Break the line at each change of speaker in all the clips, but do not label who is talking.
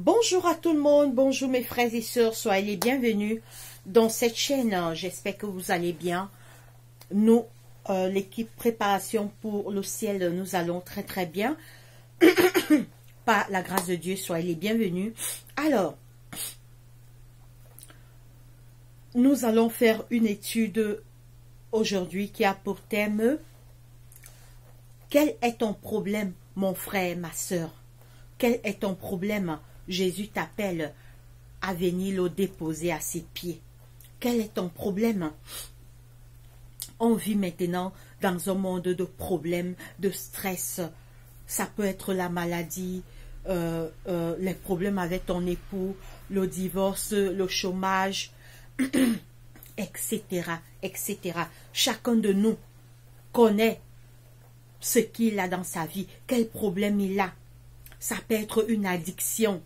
Bonjour à tout le monde, bonjour mes frères et sœurs, soyez les bienvenus dans cette chaîne. J'espère que vous allez bien. Nous, l'équipe préparation pour le ciel, nous allons très bien. Par la grâce de Dieu, soyez les bienvenus. Alors, nous allons faire une étude aujourd'hui qui a pour thème « Quel est ton problème, mon frère, ma sœur? Quel est ton problème? Jésus t'appelle à venir le déposer à ses pieds. Quel est ton problème? » On vit maintenant dans un monde de problèmes, de stress. Ça peut être la maladie, les problèmes avec ton époux, le divorce, le chômage, etc., etc. Chacun de nous connaît ce qu'il a dans sa vie, quel problème il a. Ça peut être une addiction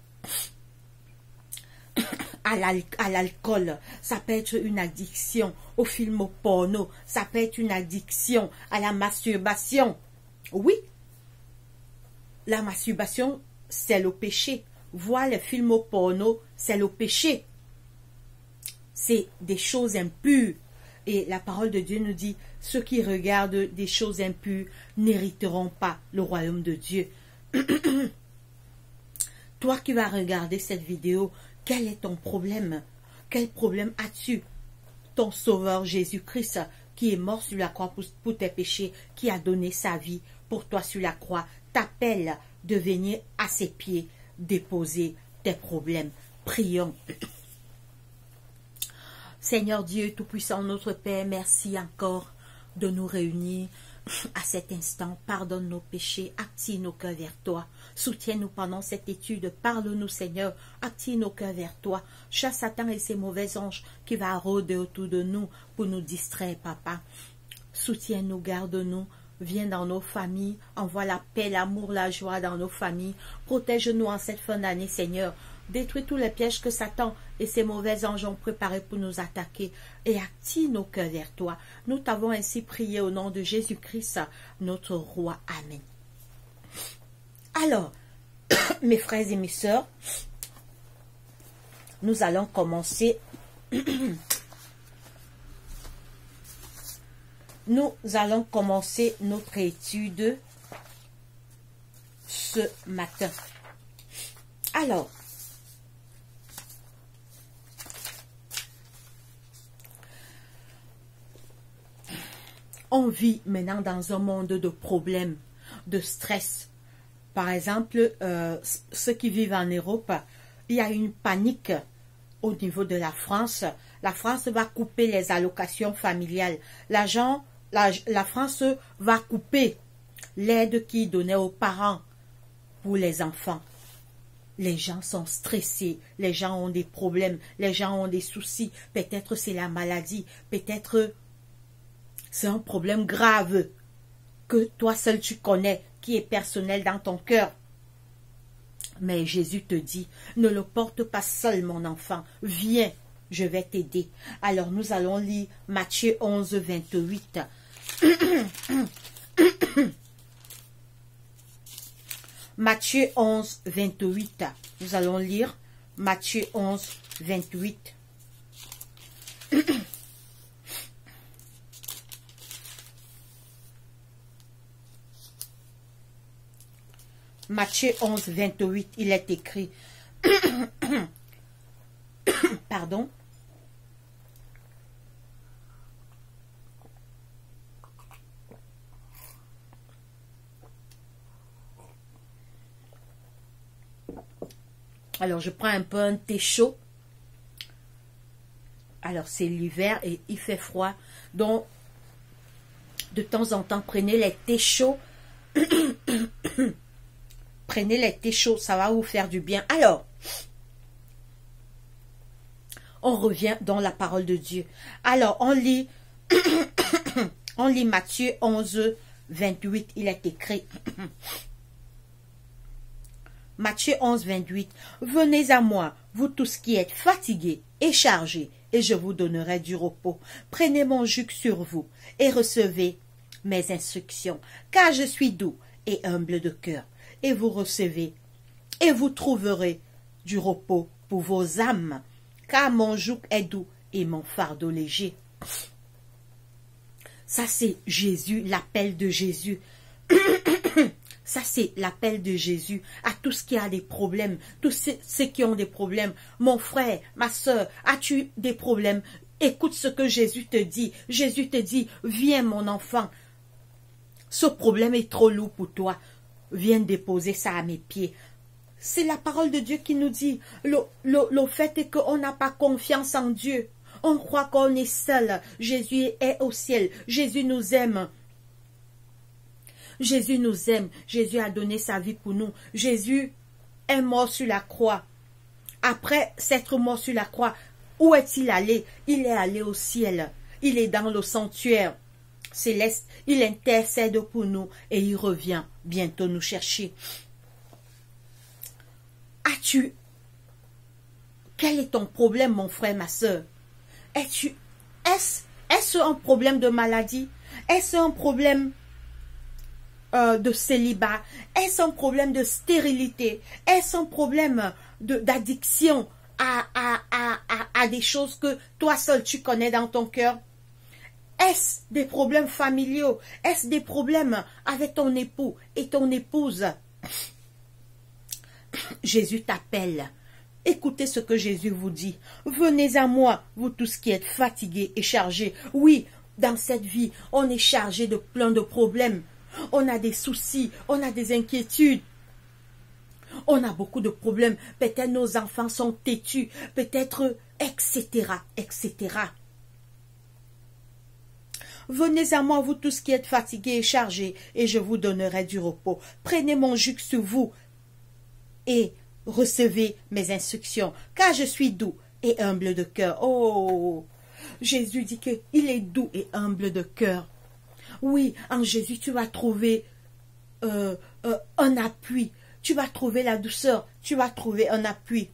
à l'alcool, ça peut être une addiction au film porno, ça peut être une addiction à la masturbation. Oui, la masturbation, c'est le péché. Voir les films porno, c'est le péché. C'est des choses impures. Et la parole de Dieu nous dit, ceux qui regardent des choses impures n'hériteront pas le royaume de Dieu. Toi qui vas regarder cette vidéo, quel est ton problème? Quel problème as-tu? Ton sauveur Jésus-Christ qui est mort sur la croix pour tes péchés, qui a donné sa vie pour toi sur la croix, t'appelle de venir à ses pieds déposer tes problèmes. Prions. Seigneur Dieu Tout-Puissant, notre Père, merci encore de nous réunir à cet instant. Pardonne nos péchés, attire nos cœurs vers toi. Soutiens-nous pendant cette étude. Parle-nous, Seigneur. Attire nos cœurs vers toi. Chasse Satan et ses mauvais anges qui va rôder autour de nous pour nous distraire, Papa. Soutiens-nous, garde-nous. Viens dans nos familles. Envoie la paix, l'amour, la joie dans nos familles. Protège-nous en cette fin d'année, Seigneur. Détruis tous les pièges que Satan et ses mauvais anges ont préparés pour nous attaquer et attire nos cœurs vers toi. Nous t'avons ainsi prié au nom de Jésus-Christ, notre roi. Amen. Alors, mes frères et mes sœurs, nous allons commencer. Nous allons commencer notre étude ce matin. Alors, on vit maintenant dans un monde de problèmes, de stress. Par exemple, ceux qui vivent en Europe, il y a une panique au niveau de la France. La France va couper les allocations familiales. La France va couper l'aide qu'ils donnaient aux parents pour les enfants. Les gens sont stressés, les gens ont des problèmes, les gens ont des soucis. Peut-être c'est la maladie, peut-être c'est un problème grave que toi seul tu connais, qui est personnel dans ton cœur. Mais Jésus te dit, ne le porte pas seul mon enfant, viens, je vais t'aider. Alors nous allons lire Matthieu 11, 28. Matthieu 11, 28. Nous allons lire Matthieu 11, 28. Matthieu 11, 28, il est écrit. Pardon. Alors, je prends un peu un thé chaud. Alors, c'est l'hiver et il fait froid. Donc, de temps en temps, prenez les thés chauds. Prenez les thés chauds, ça va vous faire du bien. Alors, on revient dans la parole de Dieu. Alors, on lit, on lit Matthieu 11, 28, il est écrit. Matthieu 11, 28. Venez à moi, vous tous qui êtes fatigués et chargés, et je vous donnerai du repos. Prenez mon joug sur vous et recevez mes instructions, car je suis doux et humble de cœur, et vous recevez, et vous trouverez du repos pour vos âmes, car mon joug est doux et mon fardeau léger. Ça, c'est Jésus, l'appel de Jésus. Ça, c'est l'appel de Jésus à tous ceux qui ont des problèmes, tous ceux qui ont des problèmes. Mon frère, ma soeur, as-tu des problèmes? Écoute ce que Jésus te dit. Jésus te dit, viens mon enfant. Ce problème est trop lourd pour toi. Viens déposer ça à mes pieds. C'est la parole de Dieu qui nous dit. Le fait est qu'on n'a pas confiance en Dieu. On croit qu'on est seul. Jésus est au ciel. Jésus nous aime. Jésus nous aime. Jésus a donné sa vie pour nous. Jésus est mort sur la croix. Après s'être mort sur la croix, où est-il allé? Il est allé au ciel. Il est dans le sanctuaire céleste. Il intercède pour nous et il revient bientôt nous chercher. Quel est ton problème, mon frère, ma soeur? Est-ce un problème de maladie? Est-ce un problème de célibat? Est-ce un problème de stérilité? Est-ce un problème d'addiction à des choses que toi seul tu connais dans ton cœur? Est-ce des problèmes familiaux? Est-ce des problèmes avec ton époux et ton épouse? Jésus t'appelle. Écoutez ce que Jésus vous dit. Venez à moi, vous tous qui êtes fatigués et chargés. Oui, dans cette vie, on est chargé de plein de problèmes. On a des soucis, on a des inquiétudes. On a beaucoup de problèmes. Peut-être nos enfants sont têtus, peut-être, etc., etc. Venez à moi, vous tous qui êtes fatigués et chargés, et je vous donnerai du repos. Prenez mon joug sur vous et recevez mes instructions, car je suis doux et humble de cœur. Oh, Jésus dit qu'il est doux et humble de cœur. Oui, en Jésus, tu vas trouver un appui. Tu vas trouver la douceur. Tu vas trouver un appui.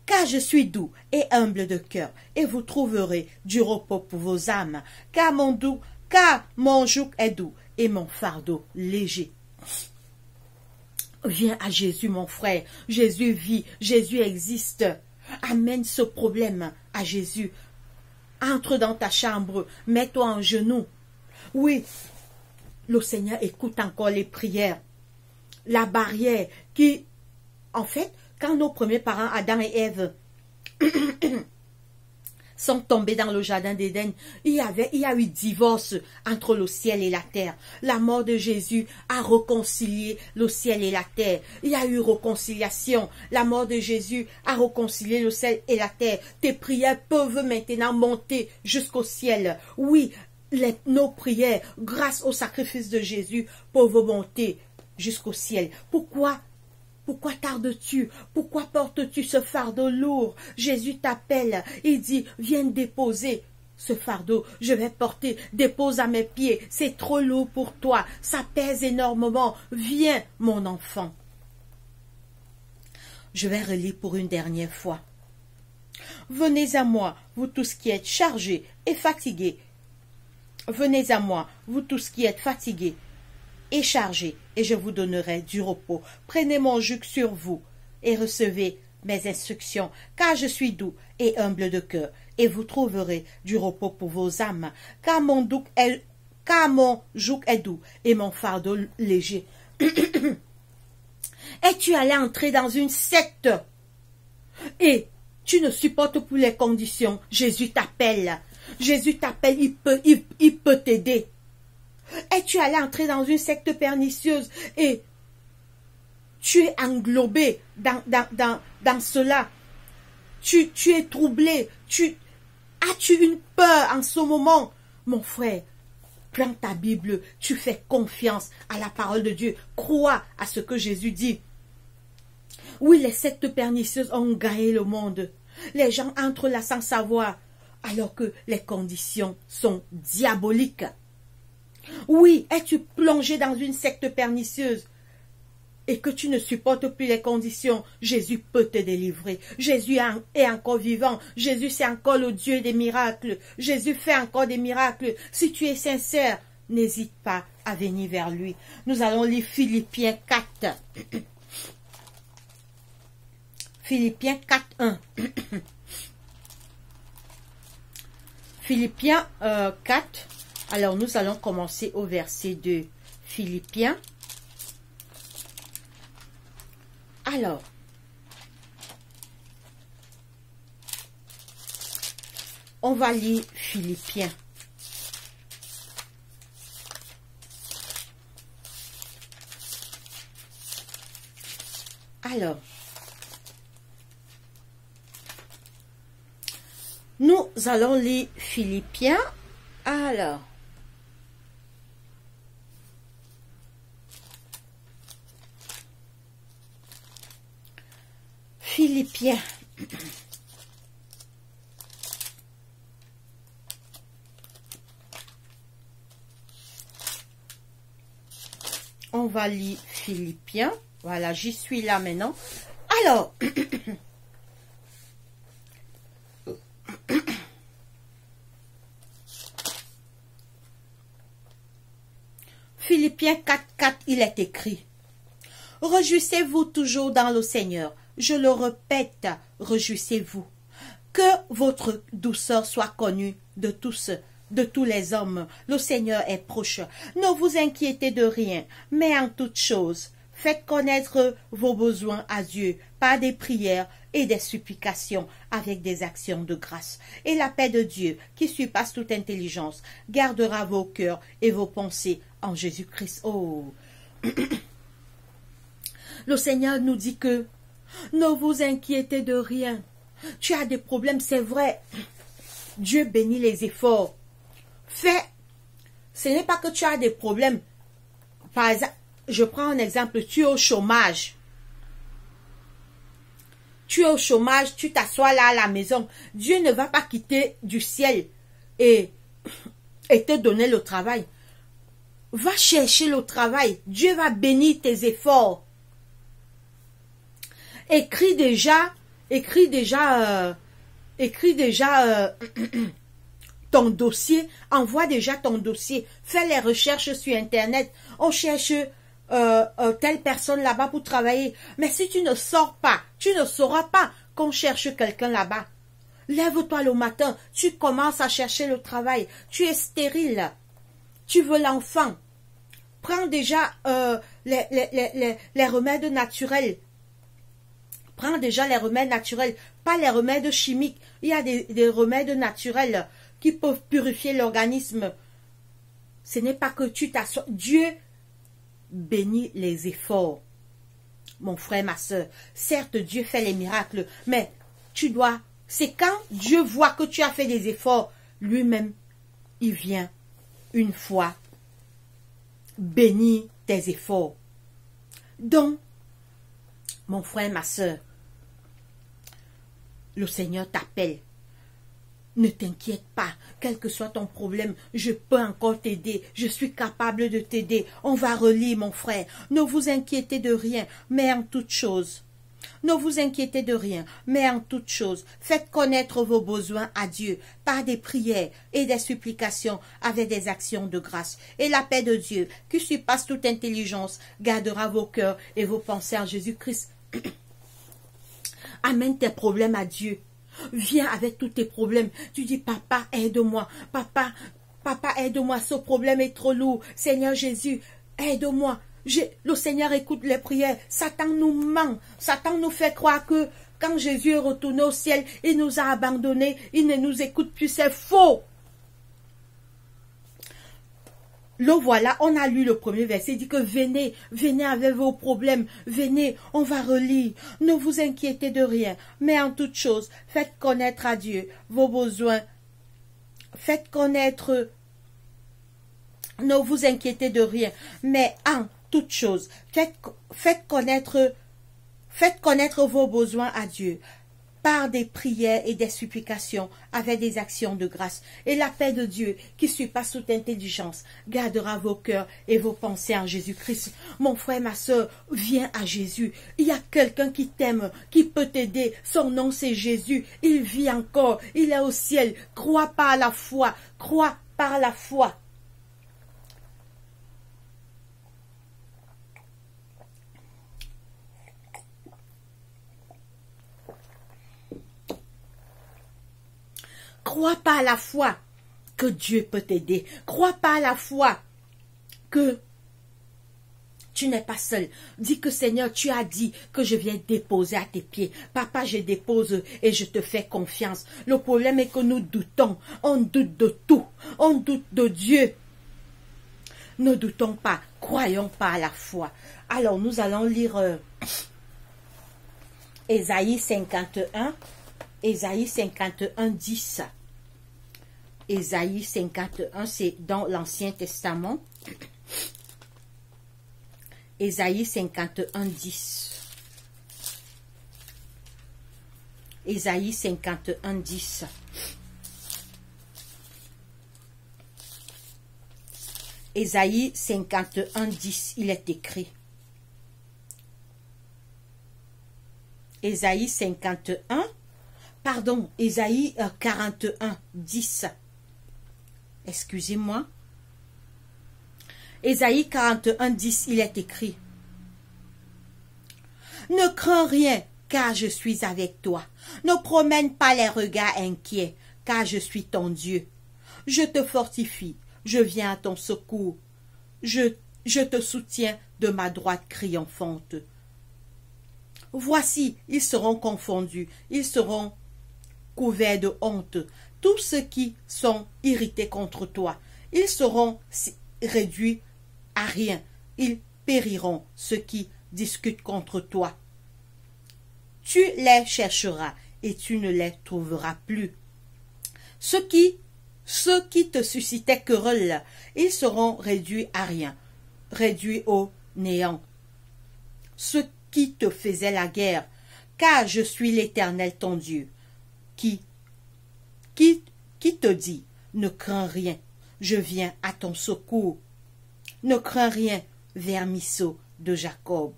Car je suis doux et humble de cœur, et vous trouverez du repos pour vos âmes. Car mon joug est doux et mon fardeau léger. Viens à Jésus, mon frère. Jésus vit, Jésus existe. Amène ce problème à Jésus. Entre dans ta chambre, mets-toi en genoux. Oui, le Seigneur écoute encore les prières. La barrière qui, en fait, quand nos premiers parents, Adam et Ève, sont tombés dans le jardin d'Éden, il y a eu divorce entre le ciel et la terre. La mort de Jésus a réconcilié le ciel et la terre. Il y a eu réconciliation. La mort de Jésus a réconcilié le ciel et la terre. Tes prières peuvent maintenant monter jusqu'au ciel. Oui, nos prières, grâce au sacrifice de Jésus, peuvent monter jusqu'au ciel. Pourquoi tardes-tu? Pourquoi portes-tu ce fardeau lourd? Jésus t'appelle. Il dit, viens déposer ce fardeau. Je vais porter. Dépose à mes pieds. C'est trop lourd pour toi. Ça pèse énormément. Viens, mon enfant. Je vais relire pour une dernière fois. Venez à moi, vous tous qui êtes chargés et fatigués. Venez à moi, vous tous qui êtes fatigués et chargés, et je vous donnerai du repos. Prenez mon joug sur vous et recevez mes instructions, car je suis doux et humble de cœur, et vous trouverez du repos pour vos âmes, car mon joug est doux et mon fardeau léger. Es-tu allé entrer dans une secte et tu ne supportes plus les conditions? Jésus t'appelle. Jésus t'appelle, il peut t'aider. Es-tu allé entrer dans une secte pernicieuse et tu es englobé dans cela? Tu es troublé. As-tu une peur en ce moment? Mon frère, prends ta Bible, tu fais confiance à la parole de Dieu. Crois à ce que Jésus dit. Oui, les sectes pernicieuses ont gagné le monde. Les gens entrent là sans savoir, alors que les conditions sont diaboliques. Oui, es-tu plongé dans une secte pernicieuse et que tu ne supportes plus les conditions? Jésus peut te délivrer. Jésus est encore vivant. Jésus, c'est encore le Dieu des miracles. Jésus fait encore des miracles. Si tu es sincère, n'hésite pas à venir vers lui. Nous allons lire Philippiens 4. Philippiens 4.1. Philippiens 4. Alors, nous allons commencer au verset 2. Philippiens. Alors, on va lire Philippiens. Alors, nous allons lire Philippiens. Alors, Philippiens. On va lire Philippiens. Voilà, j'y suis là maintenant. Alors, Philippiens 4.4, il est écrit: réjouissez-vous toujours dans le Seigneur. Je le répète, réjouissez-vous. Que votre douceur soit connue de tous les hommes. Le Seigneur est proche. Ne vous inquiétez de rien, mais en toute chose, faites connaître vos besoins à Dieu par des prières et des supplications avec des actions de grâce. Et la paix de Dieu, qui surpasse toute intelligence, gardera vos cœurs et vos pensées en Jésus-Christ. Oh! Le Seigneur nous dit que ne vous inquiétez de rien. Tu as des problèmes, c'est vrai. Dieu bénit les efforts. Ce n'est pas que tu as des problèmes. Par exemple, je prends un exemple, tu es au chômage. Tu es au chômage, tu t'assois là à la maison. Dieu ne va pas quitter du ciel et te donner le travail. Va chercher le travail. Dieu va bénir tes efforts. Écris déjà ton dossier, envoie déjà ton dossier, fais les recherches sur Internet, on cherche telle personne là-bas pour travailler. Mais si tu ne sors pas, tu ne sauras pas qu'on cherche quelqu'un là-bas. Lève-toi le matin, tu commences à chercher le travail, tu es stérile, tu veux l'enfant. Prends déjà les remèdes naturels. Prends déjà les remèdes naturels, pas les remèdes chimiques. Il y a des remèdes naturels qui peuvent purifier l'organisme. Ce n'est pas que tu t'assois. Dieu bénit les efforts. Mon frère, ma soeur, certes, Dieu fait les miracles, mais tu dois... C'est quand Dieu voit que tu as fait des efforts, lui-même, il vient une fois bénir tes efforts. Donc, mon frère, ma soeur, le Seigneur t'appelle. Ne t'inquiète pas, quel que soit ton problème, je peux encore t'aider, je suis capable de t'aider. On va relire, mon frère. Ne vous inquiétez de rien, mais en toute chose. Ne vous inquiétez de rien, mais en toute chose, faites connaître vos besoins à Dieu par des prières et des supplications avec des actions de grâce. Et la paix de Dieu, qui surpasse toute intelligence, gardera vos cœurs et vos pensées en Jésus-Christ. Amène tes problèmes à Dieu. Viens avec tous tes problèmes. Tu dis, papa, aide-moi. Papa, aide-moi. Ce problème est trop lourd. Seigneur Jésus, aide-moi. Le Seigneur écoute les prières. Satan nous ment. Satan nous fait croire que quand Jésus est retourné au ciel, il nous a abandonnés. Il ne nous écoute plus. C'est faux. Le voilà, on a lu le premier verset, il dit que venez, venez avec vos problèmes, venez, on va relire. Ne vous inquiétez de rien, mais en toute chose, faites connaître à Dieu vos besoins. Faites connaître, ne vous inquiétez de rien, mais en toute chose, faites connaître vos besoins à Dieu par des prières et des supplications avec des actions de grâce. Et la paix de Dieu, qui surpasse toute intelligence, gardera vos cœurs et vos pensées en Jésus-Christ. Mon frère, ma soeur, viens à Jésus. Il y a quelqu'un qui t'aime, qui peut t'aider. Son nom, c'est Jésus. Il vit encore. Il est au ciel. Crois par la foi. Crois par la foi. Crois pas à la foi que Dieu peut t'aider. Crois pas à la foi que tu n'es pas seul. Dis que Seigneur, tu as dit que je viens déposer à tes pieds. Papa, je dépose et je te fais confiance. Le problème est que nous doutons. On doute de tout. On doute de Dieu. Ne doutons pas. Croyons pas à la foi. Alors, nous allons lire Ésaïe 51. Ésaïe 51, 10. Ésaïe 51, c'est dans l'Ancien Testament. Ésaïe 51, 10. Ésaïe 51, 10. Ésaïe 51, 10, il est écrit. Ésaïe 51, pardon, Ésaïe 41, 10. Excusez-moi. Ésaïe 41, 10, il est écrit. Ne crains rien, car je suis avec toi. Ne promène pas les regards inquiets, car je suis ton Dieu. Je te fortifie, je viens à ton secours. Je te soutiens de ma droite triomphante. Voici, ils seront confondus, ils seront couverts de honte. Tous ceux qui sont irrités contre toi, ils seront réduits à rien. Ils périront, ceux qui discutent contre toi. Tu les chercheras et tu ne les trouveras plus. Ceux qui te suscitaient querelle, ils seront réduits à rien, réduits au néant. Ceux qui te faisaient la guerre, car je suis l'Éternel ton Dieu, qui te dit, ne crains rien, je viens à ton secours. Ne crains rien, vermisseau de Jacob,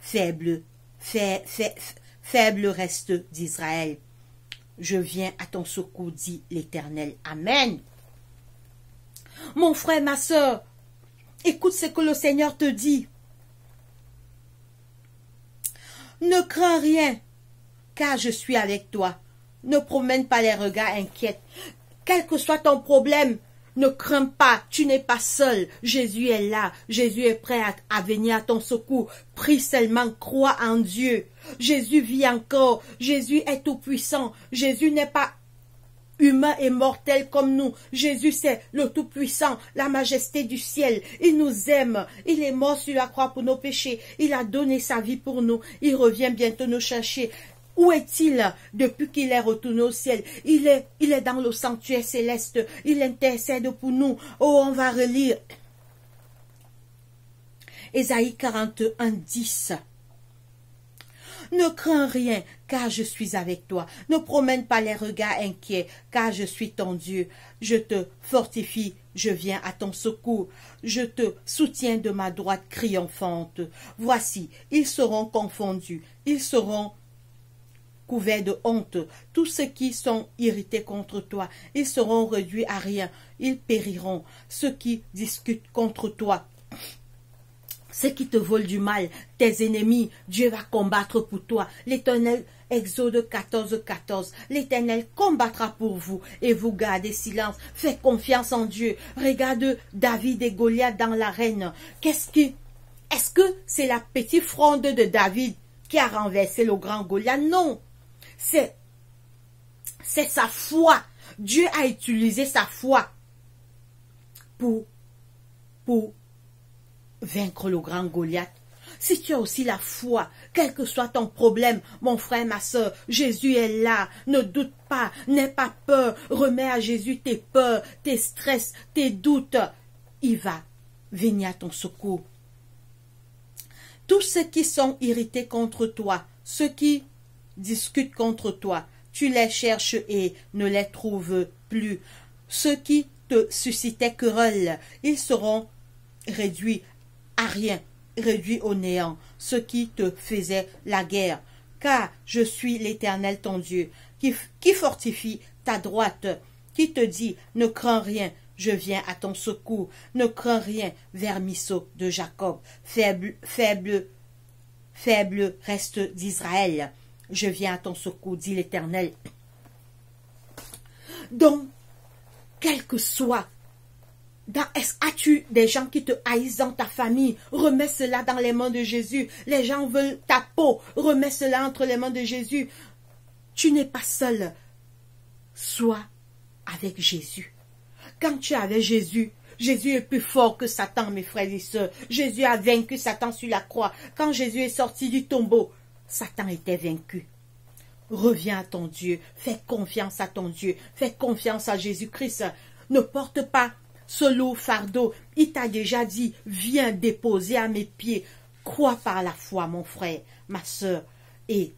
faible reste d'Israël. Je viens à ton secours, dit l'Éternel. Amen. Mon frère, ma soeur, écoute ce que le Seigneur te dit. Ne crains rien, car je suis avec toi. Ne promène pas les regards inquiets. Quel que soit ton problème, ne crains pas, tu n'es pas seul. Jésus est là. Jésus est prêt à venir à ton secours. Prie seulement, crois en Dieu. Jésus vit encore. Jésus est tout puissant. Jésus n'est pas humain et mortel comme nous. Jésus, c'est le Tout-Puissant, la majesté du ciel. Il nous aime. Il est mort sur la croix pour nos péchés. Il a donné sa vie pour nous. Il revient bientôt nous chercher. Où est-il depuis qu'il est retourné au ciel? Il est dans le sanctuaire céleste. Il intercède pour nous. Oh, on va relire Ésaïe 41, 10. Ne crains rien, car je suis avec toi. Ne promène pas les regards inquiets, car je suis ton Dieu. Je te fortifie, je viens à ton secours. Je te soutiens de ma droite triomphante. Voici, ils seront confondus, ils seront couverts de honte. Tous ceux qui sont irrités contre toi, ils seront réduits à rien. Ils périront. Ceux qui discutent contre toi, ceux qui te volent du mal, tes ennemis, Dieu va combattre pour toi. L'Éternel, Exode 14, 14. L'Éternel combattra pour vous et vous gardez silence. Faites confiance en Dieu. Regarde David et Goliath dans l'arène. Est-ce que c'est la petite fronde de David qui a renversé le grand Goliath? Non. C'est sa foi. Dieu a utilisé sa foi pour vaincre le grand Goliath. Si tu as aussi la foi, quel que soit ton problème, mon frère, ma soeur, Jésus est là. Ne doute pas, n'aie pas peur. Remets à Jésus tes peurs, tes stress, tes doutes. Il va venir à ton secours. Tous ceux qui sont irrités contre toi, ceux qui discutent contre toi, tu les cherches et ne les trouves plus. Ceux qui te suscitaient querelle, ils seront réduits à rien, réduits au néant, ceux qui te faisaient la guerre. Car je suis l'Éternel ton Dieu, qui fortifie ta droite, qui te dit, ne crains rien, je viens à ton secours, ne crains rien, vermisseau de Jacob, faible reste d'Israël, je viens à ton secours, dit l'Éternel. Donc, quel que soit, as-tu des gens qui te haïssent dans ta famille? Remets cela dans les mains de Jésus. Les gens veulent ta peau. Remets cela entre les mains de Jésus. Tu n'es pas seul. Sois avec Jésus. Quand tu es avec Jésus, Jésus est plus fort que Satan, mes frères et sœurs. Jésus a vaincu Satan sur la croix. Quand Jésus est sorti du tombeau, Satan était vaincu. Reviens à ton Dieu. Fais confiance à ton Dieu. Fais confiance à Jésus-Christ. Ne porte pas ce lourd fardeau. Il t'a déjà dit, viens déposer à mes pieds. Crois par la foi, mon frère, ma sœur, et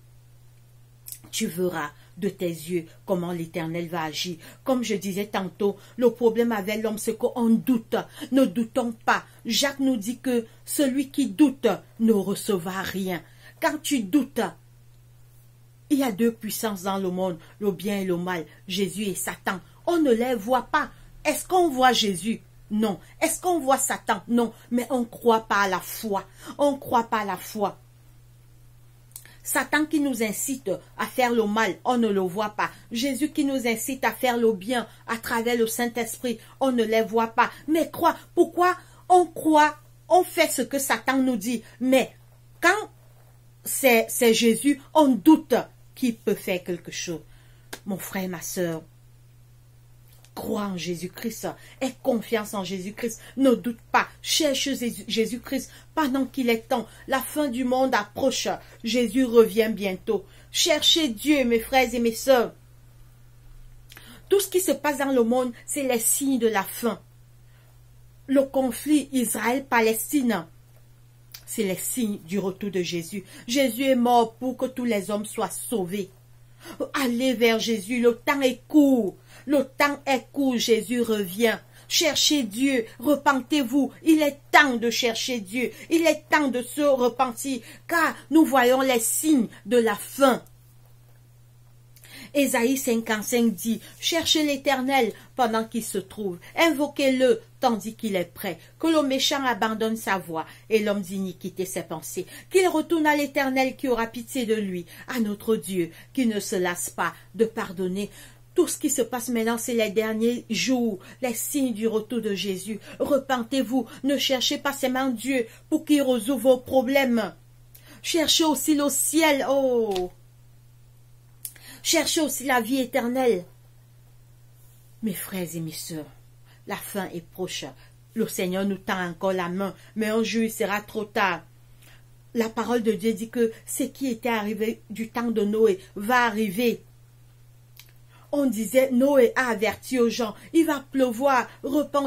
tu verras de tes yeux comment l'Éternel va agir. Comme je disais tantôt, le problème avec l'homme, c'est qu'on doute. Ne doutons pas. Jacques nous dit que celui qui doute ne recevra rien. Quand tu doutes, il y a deux puissances dans le monde, le bien et le mal, Jésus et Satan. On ne les voit pas. Est-ce qu'on voit Jésus? Non. Est-ce qu'on voit Satan? Non. Mais on croit par la foi. On croit par la foi. Satan qui nous incite à faire le mal, on ne le voit pas. Jésus qui nous incite à faire le bien à travers le Saint-Esprit, on ne les voit pas. Mais pourquoi on croit, on fait ce que Satan nous dit. Mais quand c'est Jésus, on doute qu'il peut faire quelque chose. Mon frère, ma soeur, crois en Jésus-Christ, aie confiance en Jésus-Christ, ne doute pas, cherche Jésus-Christ pendant qu'il est temps. La fin du monde approche, Jésus revient bientôt. Cherchez Dieu, mes frères et mes sœurs. Tout ce qui se passe dans le monde, c'est les signes de la fin. Le conflit Israël-Palestine, c'est les signes du retour de Jésus. Jésus est mort pour que tous les hommes soient sauvés. Allez vers Jésus, le temps est court. Le temps est court, Jésus revient. Cherchez Dieu, repentez-vous. Il est temps de chercher Dieu. Il est temps de se repentir, car nous voyons les signes de la fin. Ésaïe 55 dit, cherchez l'Éternel pendant qu'il se trouve. Invoquez-le tandis qu'il est prêt. Que le méchant abandonne sa voie et l'homme d'iniquité ses pensées. Qu'il retourne à l'Éternel qui aura pitié de lui, à notre Dieu qui ne se lasse pas de pardonner. Tout ce qui se passe maintenant, c'est les derniers jours, les signes du retour de Jésus. Repentez-vous, ne cherchez pas seulement Dieu pour qu'il résout vos problèmes. Cherchez aussi le ciel, oh! Cherchez aussi la vie éternelle. Mes frères et mes sœurs, la fin est proche. Le Seigneur nous tend encore la main, mais un jour il sera trop tard. La parole de Dieu dit que ce qui était arrivé du temps de Noé va arriver. On disait, Noé a averti aux gens, il va pleuvoir, repentez.